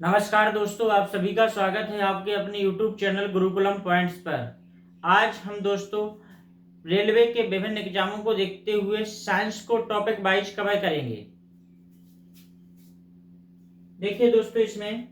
नमस्कार दोस्तों, आप सभी का स्वागत है आपके अपने YouTube चैनल गुरुकुलम पॉइंट्स पर। आज हम दोस्तों रेलवे के विभिन्न एग्जामों को देखते हुए साइंस को टॉपिक वाइज कवर करेंगे। देखिए दोस्तों, इसमें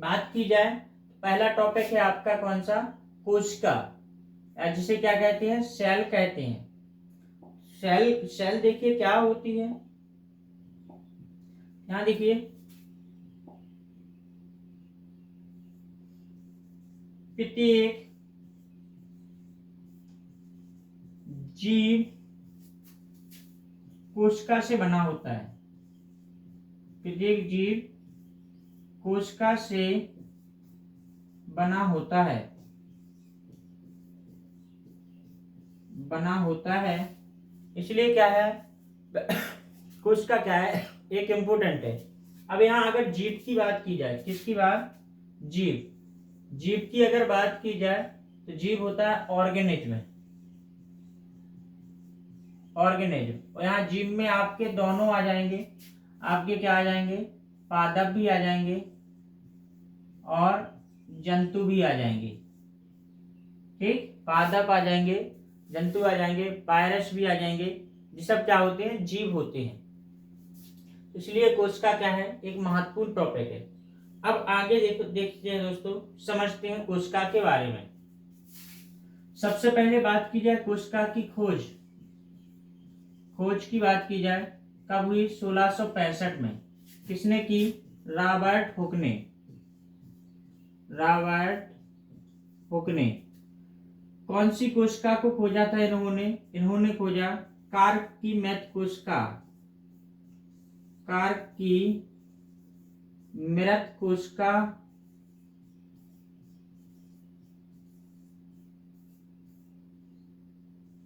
बात की जाए, पहला टॉपिक है आपका कौन सा, कोशिका, जिसे क्या कहते हैं, सेल कहते हैं। सेल देखिए क्या होती है, यहाँ देखिए प्रत्येक जीव कोशिका से बना होता है। प्रत्येक जीव कोशिका से बना होता है, इसलिए क्या है, कोशिका क्या है, एक इम्पोर्टेंट है। अब यहाँ अगर जीव की बात की जाए, किसकी बात, जीव की अगर बात की जाए तो जीव होता है ऑर्गेनिज्म। और यहाँ जीव में आपके दोनों आ जाएंगे, आपके क्या आ जाएंगे, पादप भी आ जाएंगे और जंतु भी आ जाएंगे। ठीक, पादप आ जाएंगे, जंतु आ जाएंगे, वायरस भी आ जाएंगे। ये सब क्या होते हैं, जीव होते हैं। इसलिए कोशिका क्या है, एक महत्वपूर्ण टॉपिक है। अब आगे देखते हैं दोस्तों, समझते हैं कोशिका के बारे में। सबसे पहले बात की जाए कोशिका की खोज की बात की जाए, कब हुई, 1665 में। किसने की, रॉबर्ट हुक ने। कौन सी कोशिका को खोजा था इन्होंने खोजा कार्क की मृत कोशिका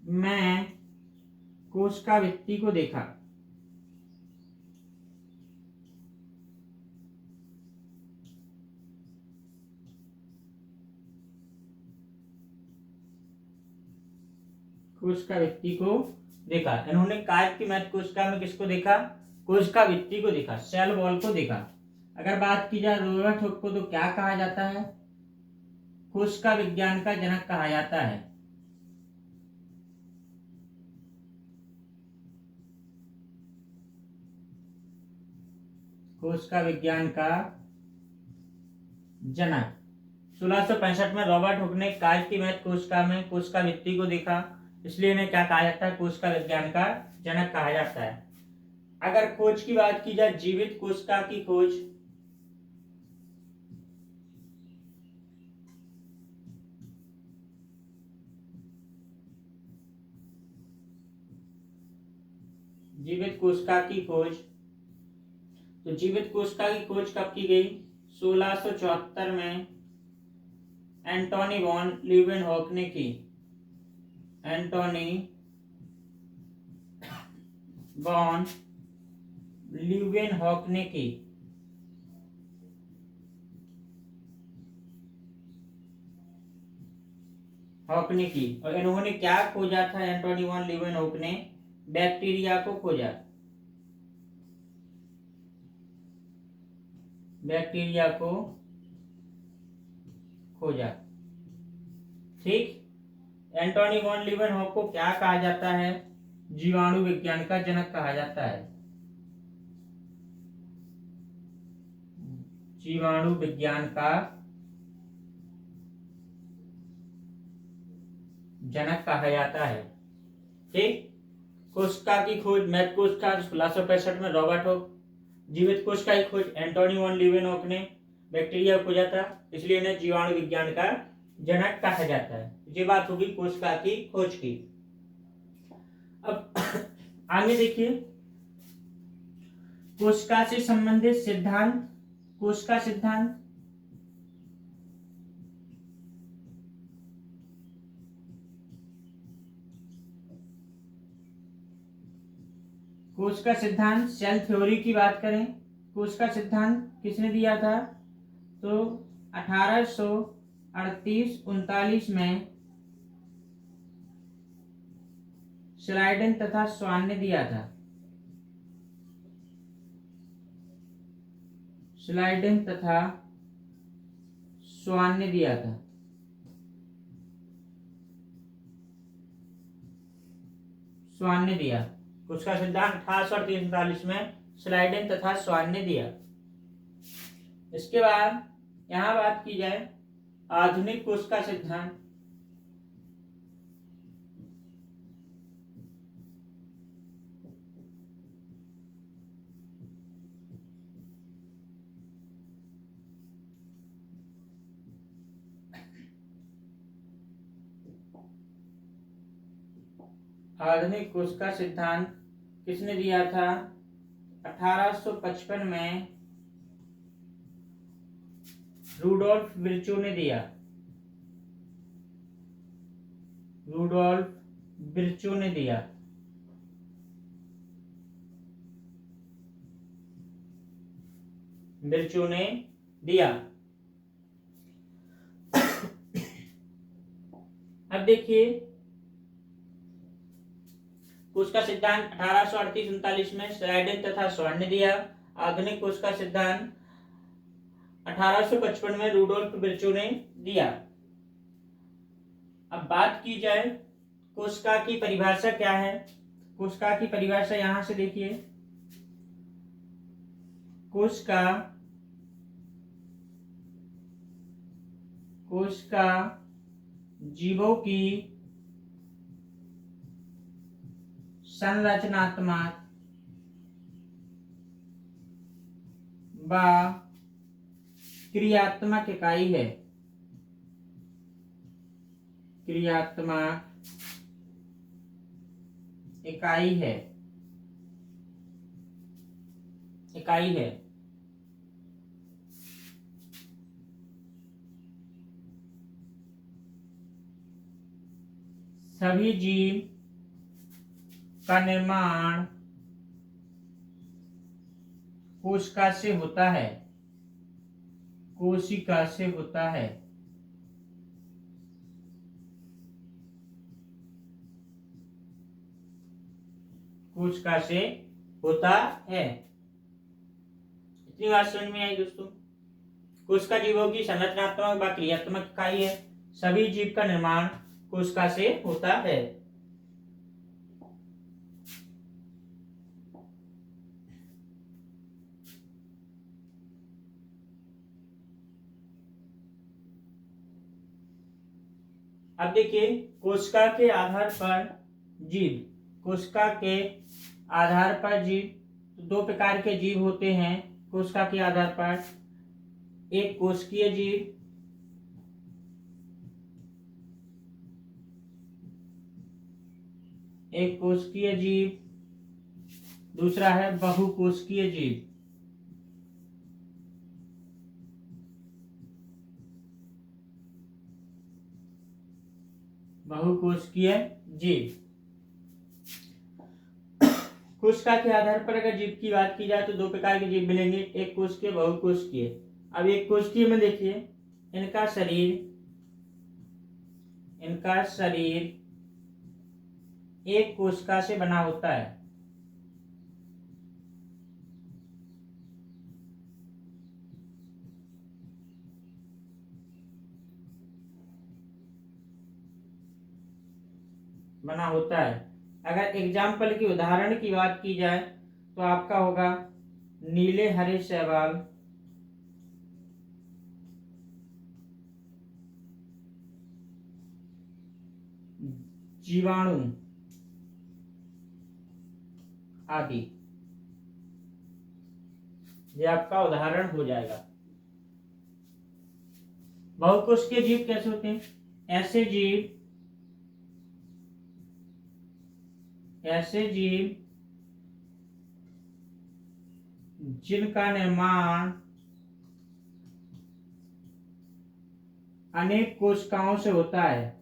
में कोशिका भित्ति को देखा। कोशिका भित्ति को देखा। इन्होंने कार्क की मृत कोशिका में किसको देखा, कोशिका भित्ति को देखा, सेल वॉल को देखा। अगर बात की जाए रॉबर्ट हुक को, तो क्या कहा जाता है, कोशिका विज्ञान का जनक कहा जाता है। कोशिका विज्ञान का जनक। 1665 में रॉबर्ट हुक ने कार्क की मृत कोशिका में कोशिका भित्ति को देखा, इसलिए इन्हें क्या कहा जाता है, कोशिका विज्ञान का जनक कहा जाता है। अगर खोज की बात की जाए, जीवित कोशिका की खोज, तो जीवित कोशिका की खोज कब की गई, 1674 में एंटोनी वॉन लीeuwenhoek ने की। एंटोनी वॉन लीeuwenhoek ने की। और इन्होंने क्या खोजा था, एंटोनी वॉन लीeuwenhoek ने बैक्टीरिया को खोजा। ठीक, एंटोनी वॉन लीeuwenhoek को क्या कहा जाता है, जीवाणु विज्ञान का जनक कहा जाता है। जीवाणु विज्ञान का जनक कहा जाता है। ठीक, कोशिका की खोज मृत कोशिका 1665 में रॉबर्ट हुक, जीवित कोशिका की खोज एंटोनी वॉन लीeuwenhoek ने बैक्टीरिया खोजा था, इसलिए इन्हें जीवाणु विज्ञान का जनक कहा जाता है। ये बात होगी कोशिका की खोज की। अब आगे देखिए, कोशिका से संबंधित सिद्धांत, कोशिका सिद्धांत। कोशिका सिद्धांत, सेल थ्योरी की बात करें, कोशिका सिद्धांत किसने दिया था, तो 1838-39 में स्लाइडन तथा स्वान ने दिया था। स्लाइडेन तथा स्वान ने दिया था। स्वान ने दिया। उसका सिद्धांत 1838 में स्लाइडेन तथा स्वान ने दिया। इसके बाद यहां बात की जाए आधुनिक कोश का सिद्धांत। आधुनिक कोश का सिद्धांत किसने दिया था? 1855 में रूडोल्फ विर्चो ने दिया। रूडोल्फ विर्चो ने दिया। विर्चो ने दिया। अब देखिए कोश का सिद्धांत 1838-39 में स्लाइडेन तथा स्वान ने दिया। आधुनिक कोश का सिद्धांत 1855 में रूडोल्फ विर्चो ने दिया। अब बात की जाए कोशिका की परिभाषा क्या है। कोशिका की परिभाषा यहां से देखिए। कोशिका जीवों की संरचनात्मक व क्रियात्मक इकाई है। क्रियात्मक इकाई है। सभी जीव का निर्माण कोशिका से होता है। कोशिका से होता है। कोशिका से होता है। इतनी बात समझ में आई दोस्तों। कोशिका जीवों की संरचनात्मक व क्रियात्मक इकाई है। सभी जीव का निर्माण कोशिका से होता है। अब देखिए कोशिका के आधार पर जीव। कोशिका के आधार पर जीव दो प्रकार के जीव होते हैं। कोशिका के आधार पर एक कोशिकीय जीव, एक कोशिकीय जीव, दूसरा है बहुकोशिकीय जीव। बहुकोशिकीय जीव। कोशिका के आधार पर अगर जीव की बात की जाए तो दो प्रकार के जीव मिलेंगे, एक कोशिकीय, बहुकोशिकीय। अब एक कोशिकीय में देखिए इनका शरीर एक कोशिका से बना होता है। बना होता है। अगर एग्जाम्पल की उदाहरण की बात की जाए तो आपका होगा नीले हरे शैवाल, जीवाणु आदि। ये आपका उदाहरण हो जाएगा। बहुकोशिकीय जीव कैसे होते हैं? ऐसे जीव जिनका निर्माण अनेक कोशिकाओं से होता है।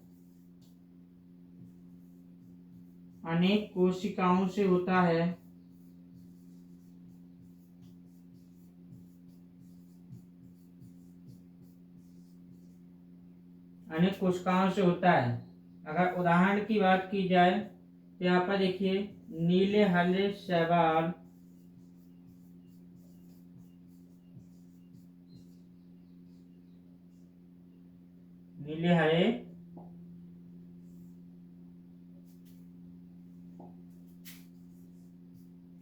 अनेक कोशिकाओं से होता है। अनेक कोशिकाओं से होता है। अगर उदाहरण की बात की जाए तो यहाँ पर देखिए नीले हरे शैवाल, नीले हरे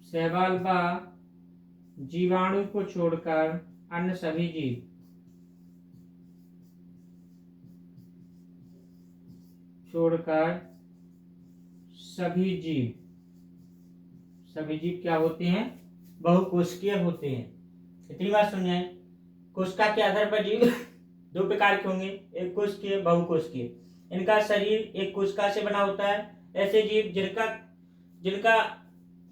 शैवाल व जीवाणु को छोड़कर अन्य सभी जीव सभी जीव क्या होते हैं? बहुकोशिकीय होते हैं। इतनी बात समझाए। कोशिका के आधार पर जीव दो प्रकार के होंगे, एक कोशिकीय, बहुकोशिकीय। इनका शरीर एक कोशिका से बना होता है। ऐसे जीव जिनका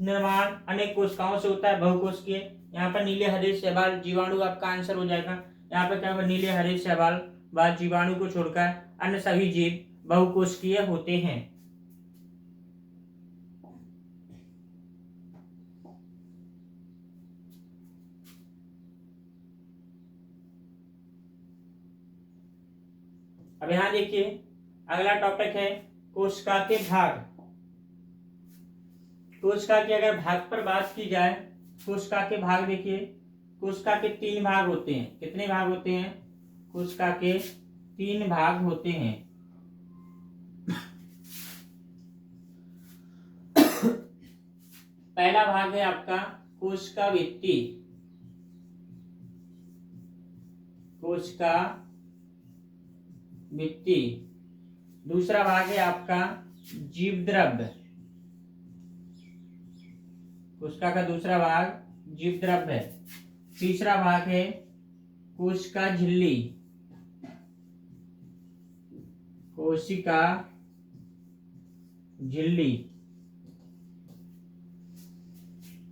निर्माण अनेक कोशिकाओं से होता है, बहुकोशिकीय। यहाँ पर नीले हरे शैवाल जीवाणु आपका आंसर हो जाएगा। यहाँ पर क्या होगा? नीले हरे शैवाल व जीवाणु को छोड़कर अन्य सभी जीव बहुकोशिकीय होते हैं। अब यहां देखिए, अगला टॉपिक है कोशिका के भाग। कोशिका के अगर भाग पर बात की जाए, कोशिका के भाग देखिए, कोशिका के 3 भाग होते हैं। कितने भाग होते हैं? कोशिका के 3 भाग होते हैं। पहला भाग है आपका कोशिका भित्ति। दूसरा भाग है आपका जीवद्रव्य। कोशिका का दूसरा भाग जीवद्रव्य है। तीसरा भाग है कोशिका झिल्ली।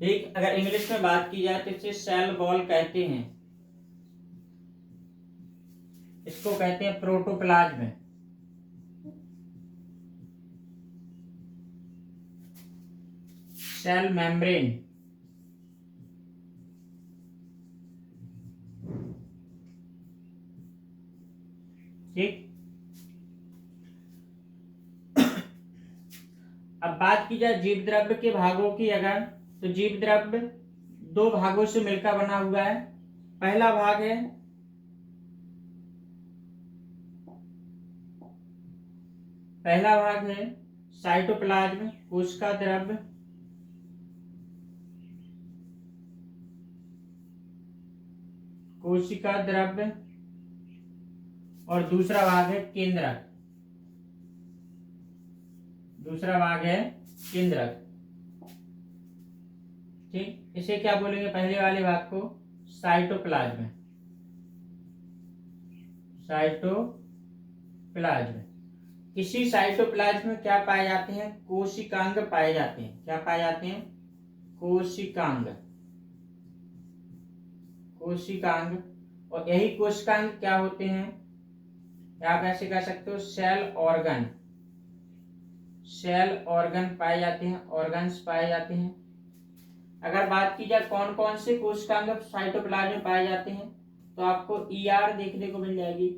ठीक, अगर इंग्लिश में बात की जाए तो इसे सेल वॉल कहते हैं। इसको कहते हैं प्रोटोप्लाज्म। Cell membrane. ठीक, अब बात की जाए जीवद्रव्य के भागों की अगर, तो जीवद्रव्य 2 भागों से मिलकर बना हुआ है। पहला भाग है साइटोप्लाज्म, कोशिका द्रव्य। और दूसरा भाग है केंद्रक। ठीक, इसे क्या बोलेंगे? पहले वाले भाग को साइटोप्लाज्म। इसी साइटोप्लाज्म में क्या पाए जाते हैं? कोशिकांग पाए जाते हैं। क्या पाए जाते हैं? कोशिकांग। और यही कोशिकांग क्या होते हैं? आप ऐसे कह सकते हो सेल ऑर्गन पाए जाते हैं, ऑर्गन्स पाए जाते हैं। अगर बात की जाए कौन कौन से कोशिकांग साइटोप्लाज्म में पाए जाते हैं, तो आपको ER देखने को मिल जाएगी,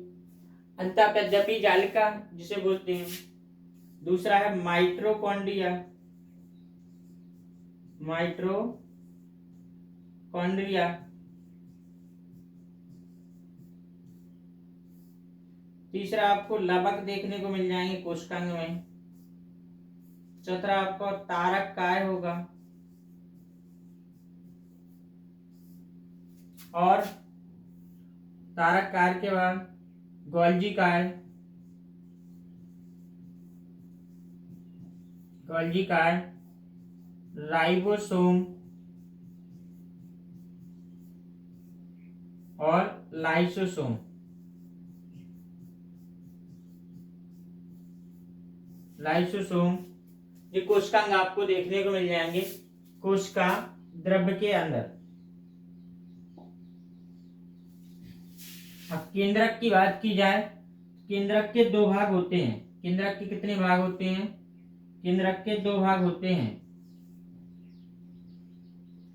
अंतःप्रज्ञप्ति जालिका जिसे बोलते हैं। दूसरा है माइटोकॉन्ड्रिया। तीसरा आपको लवक देखने को मिल जाएंगे कोशिकांग में। चौथा आपको तारक काय होगा, और तारक काय के बाद गोल्जी काय, राइबोसोम और लाइसोसोम। ये कोशिकांग आपको देखने को मिल जाएंगे कोशिका द्रव्य के अंदर। अब केंद्रक की बात की जाए, केंद्रक के 2 भाग होते हैं। केंद्रक के कितने भाग होते हैं? केंद्रक के 2 भाग होते हैं।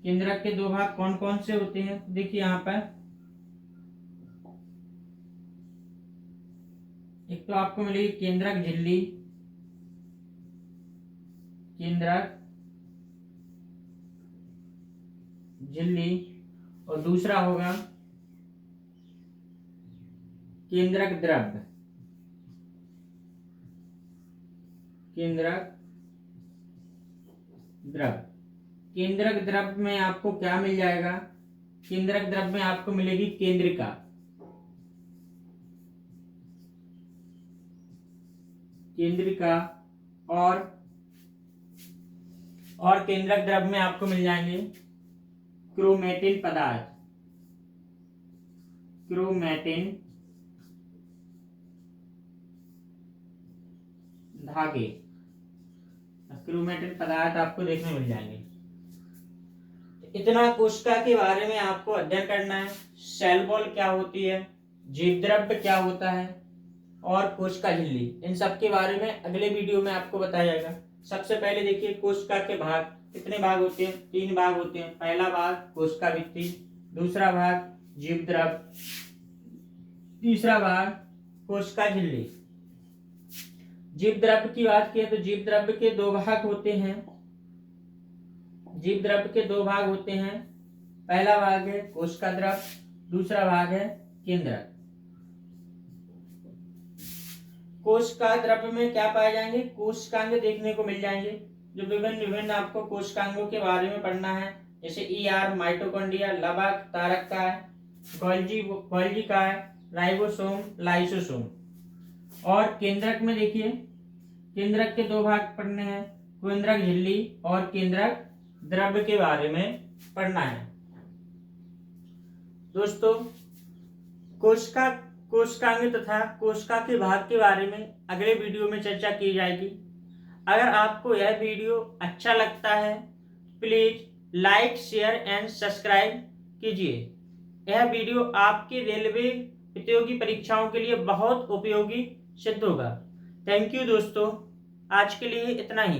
केंद्रक के 2 भाग कौन कौन से होते हैं? देखिए यहाँ पर एक तो आपको मिलेगी केंद्रक झिल्ली, और दूसरा होगा केंद्रक द्रव्य। केंद्रक द्रव। केंद्रक द्रव में आपको क्या मिल जाएगा? केंद्रक द्रव में आपको मिलेगी केंद्रिका। केंद्रिका और केंद्रक द्रव में आपको मिल जाएंगे क्रोमेटिन पदार्थ। क्रोमेटिन धागे, क्रोमेटिन पदार्थ आपको देखने मिल जाएंगे। इतना कोशिका के बारे में आपको अध्ययन करना है। सेल वॉल क्या होती है, जीवद्रव्य क्या होता है और कोशिका झिल्ली, इन सब के बारे में अगले वीडियो में आपको बताया जाएगा। सबसे पहले देखिए कोशिका के भाग, कितने भाग होते हैं? 3 भाग होते हैं। पहला भाग कोशिका भित्ति, दूसरा भाग जीवद्रव्य, तीसरा भाग कोशिका झिल्ली। जीवद्रव्य की बात किया तो जीवद्रव्य के 2 भाग होते हैं। जीवद्रव्य के 2 भाग होते हैं। पहला भाग है कोशिका द्रव, दूसरा भाग है केंद्रक। कोशिका द्रव्य में क्या पाए जाएंगे? कोशिकांग देखने को मिल जाएंगे, जो विभिन्न आपको कोशिकांगों के बारे में पढ़ना है, जैसे ईआर माइटोकॉन्ड्रिया, लवक तारक का है, गोल्गी का है, राइबोसोम लाइसोसोम। और केंद्रक में देखिए केंद्रक के 2 भाग पढ़ने हैं, केंद्रक झिल्ली और केंद्रक द्रव्य के बारे में पढ़ना है। दोस्तों कोशिकांग तथा कोशिका के भाग के बारे में अगले वीडियो में चर्चा की जाएगी। अगर आपको यह वीडियो अच्छा लगता है please like share and subscribe कीजिए। यह वीडियो आपकी रेलवे प्रतियोगी परीक्षाओं के लिए बहुत उपयोगी सिद्ध होगा। थैंक यू दोस्तों, आज के लिए इतना ही।